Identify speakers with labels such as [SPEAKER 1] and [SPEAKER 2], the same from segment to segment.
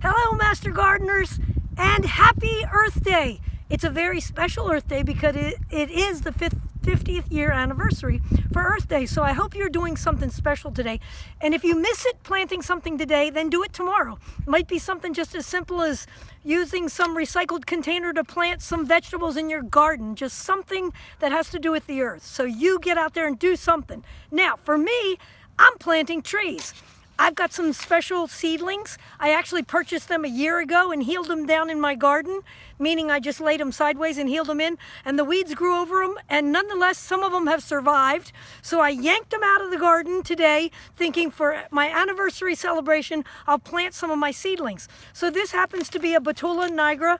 [SPEAKER 1] Hello, Master Gardeners, and happy Earth Day. It's a very special Earth Day because it is the 50th year anniversary for Earth Day. So I hope you're doing something special today. And if you miss it planting something today, then do it tomorrow. It might be something just as simple as using some recycled container to plant some vegetables in your garden. Just something that has to do with the earth. So you get out there and do something. Now, for me, I'm planting trees. I've got some special seedlings. I actually purchased them a year ago and healed them down in my garden, meaning I just laid them sideways and healed them in, and the weeds grew over them, and nonetheless, some of them have survived. So I yanked them out of the garden today, thinking for my anniversary celebration, I'll plant some of my seedlings. So this happens to be a Betula nigra,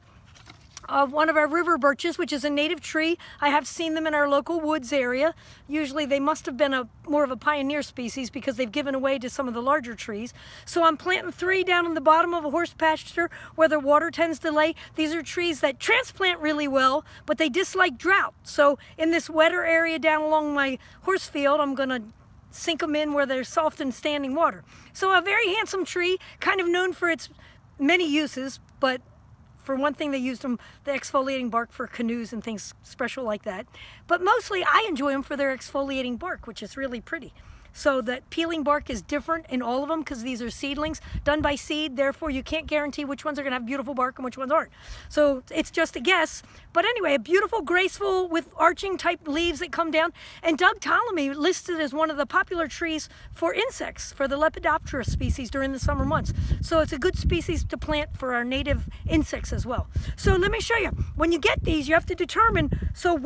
[SPEAKER 1] one of our river birches, which is a native tree. I have seen them in our local woods area. Usually they must have been more of a pioneer species because they've given away to some of the larger trees. So I'm planting 3 down in the bottom of a horse pasture where the water tends to lay. These are trees that transplant really well, but they dislike drought. So in this wetter area down along my horse field, I'm gonna sink them in where there's soft and standing water. So a very handsome tree, kind of known for its many uses, but for one thing, they used them, the exfoliating bark, for canoes and things special like that. But mostly I enjoy them for their exfoliating bark, which is really pretty. So that peeling bark is different in all of them because these are seedlings done by seed. Therefore, you can't guarantee which ones are going to have beautiful bark and which ones aren't. So it's just a guess. But anyway, a beautiful, graceful, with arching type leaves that come down. And Doug Ptolemy listed as one of the popular trees for insects, for the Lepidoptera species during the summer months. So it's a good species to plant for our native insects as well. So let me show you. When you get these, you have to determine, so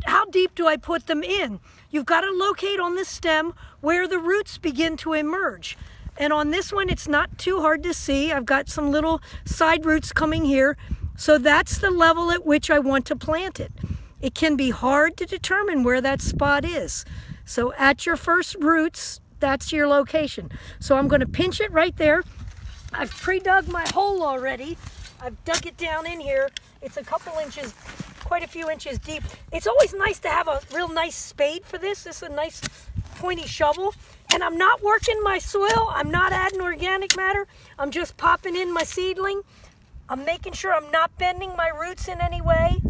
[SPEAKER 1] how deep do I put them in? You've got to locate on this stem where the roots begin to emerge. And on this one, it's not too hard to see. I've got some little side roots coming here. So that's the level at which I want to plant it. It can be hard to determine where that spot is. So at your first roots, that's your location. So I'm going to pinch it right there. I've pre-dug my hole already. I've dug it down in here. It's a couple inches, quite a few inches deep. It's always nice to have a real nice spade for this. This is a nice pointy shovel. And I'm not working my soil. I'm not adding organic matter. I'm just popping in my seedling. I'm making sure I'm not bending my roots in any way.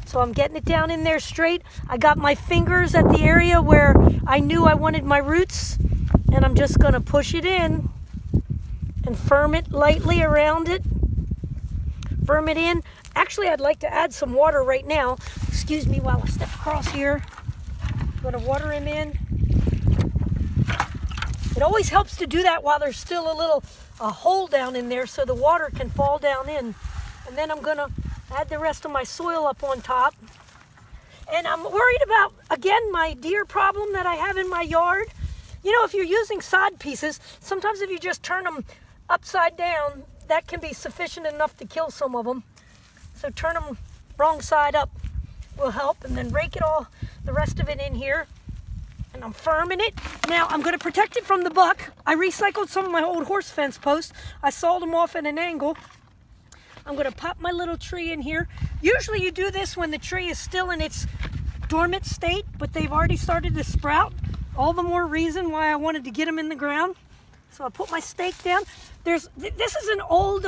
[SPEAKER 1] So I'm getting it down in there straight. I got my fingers at the area where I knew I wanted my roots. And I'm just going to push it in and firm it lightly around it. Firm it in. Actually, I'd like to add some water right now. Excuse me while I step across here. I'm going to water him in. It always helps to do that while there's still a hole down in there so the water can fall down in. And then I'm going to add the rest of my soil up on top. And I'm worried about, again, my deer problem that I have in my yard. You know, if you're using sod pieces, sometimes if you just turn them upside down, that can be sufficient enough to kill some of them. So turn them wrong side up will help, and then rake the rest of it in here. And I'm firming it. Now I'm going to protect it from the buck. I recycled some of my old horse fence posts. I sawed them off at an angle. I'm going to pop my little tree in here. Usually you do this when the tree is still in its dormant state, but they've already started to sprout. All the more reason why I wanted to get them in the ground. So I put my stake down. This is an old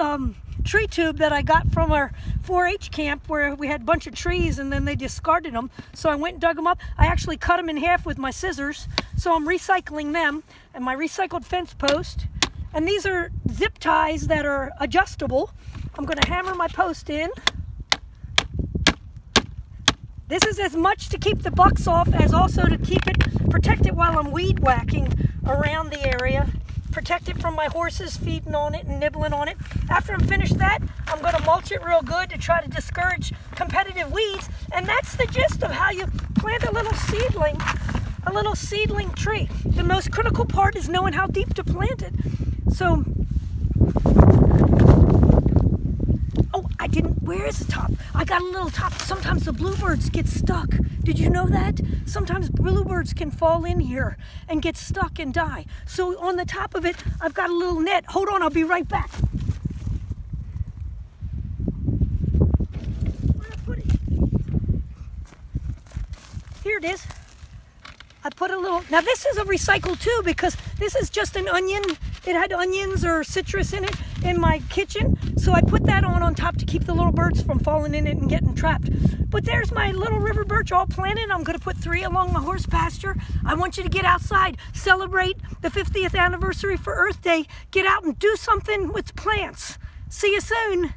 [SPEAKER 1] tree tube that I got from our 4-H camp where we had a bunch of trees and then they discarded them. So I went and dug them up. I actually cut them in half with my scissors. So I'm recycling them and my recycled fence post. And these are zip ties that are adjustable. I'm going to hammer my post in. This is as much to keep the bucks off as also to protect it while I'm weed whacking around the area. Protect it from my horses feeding on it and nibbling on it. After I'm finished that, I'm going to mulch it real good to try to discourage competitive weeds. And that's the gist of how you plant a little seedling tree. The most critical part is knowing how deep to plant it. So, where is the top? I got a little top. Sometimes the bluebirds get stuck. Did you know that? Sometimes bluebirds can fall in here and get stuck and die. So on the top of it, I've got a little net. Hold on, I'll be right back. Where'd I put it? Here it is. I put a little, now this is a recycle too because this is just an onion it had onions or citrus in it in my kitchen. So I put that on top to keep the little birds from falling in it and getting trapped. But there's my little river birch all planted. I'm going to put 3 along my horse pasture. I want you to get outside, celebrate the 50th anniversary for Earth Day. Get out and do something with plants. See you soon.